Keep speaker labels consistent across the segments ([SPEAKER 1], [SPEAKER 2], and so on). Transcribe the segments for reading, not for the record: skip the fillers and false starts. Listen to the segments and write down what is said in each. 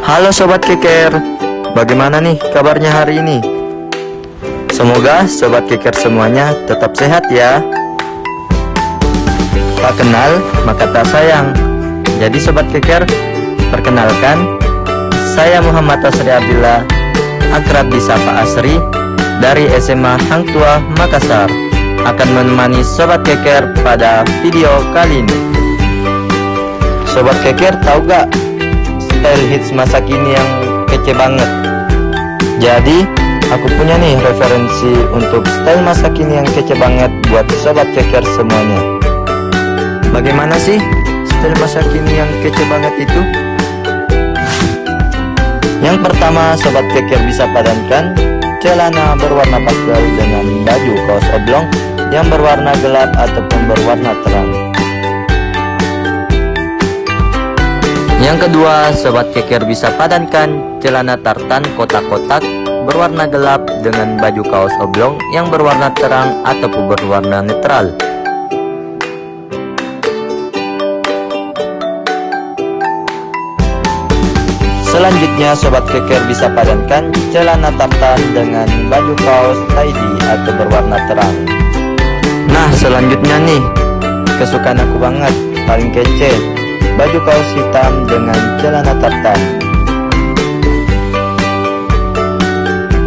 [SPEAKER 1] Halo Sobat Keker, bagaimana nih kabarnya hari ini? Semoga Sobat Keker semuanya tetap sehat ya. Tak kenal maka tak sayang. Jadi Sobat Keker, perkenalkan, saya Muhammad Asri Abdillah, akrab disapa Asri, dari SMA Hang Tua Makassar, akan menemani Sobat Keker pada video kali ini. Sobat Keker tahu gak style hits masa kini yang kece banget? Jadi aku punya nih referensi untuk style masa kini yang kece banget buat Sobat Keker semuanya. Bagaimana sih style masa kini yang kece banget itu? Yang pertama, Sobat Keker bisa padankan celana berwarna pastel dengan baju kaos oblong yang berwarna gelap ataupun berwarna terang. Yang kedua, Sobat Keker bisa padankan celana tartan kotak-kotak berwarna gelap dengan baju kaos oblong yang berwarna terang ataupun berwarna netral. Selanjutnya, Sobat Keker bisa padankan celana tartan dengan baju kaos tie-dye atau berwarna terang. Nah, selanjutnya nih, kesukaan aku banget, paling kece, baju kaos hitam dengan celana tartan.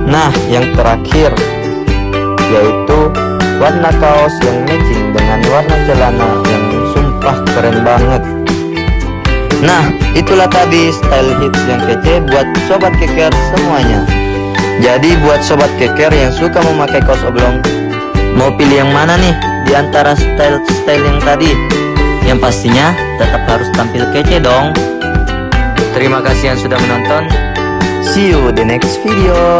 [SPEAKER 1] Nah, yang terakhir yaitu warna kaos yang matching dengan warna celana yang sumpah keren banget. Nah, itulah tadi style hits yang kece buat Sobat Keker semuanya. Jadi buat Sobat Keker yang suka memakai kaos oblong, mau pilih yang mana nih di antara style yang tadi? Yang pastinya tetap harus tampil kece dong. Terima kasih yang sudah menonton. See you the next video.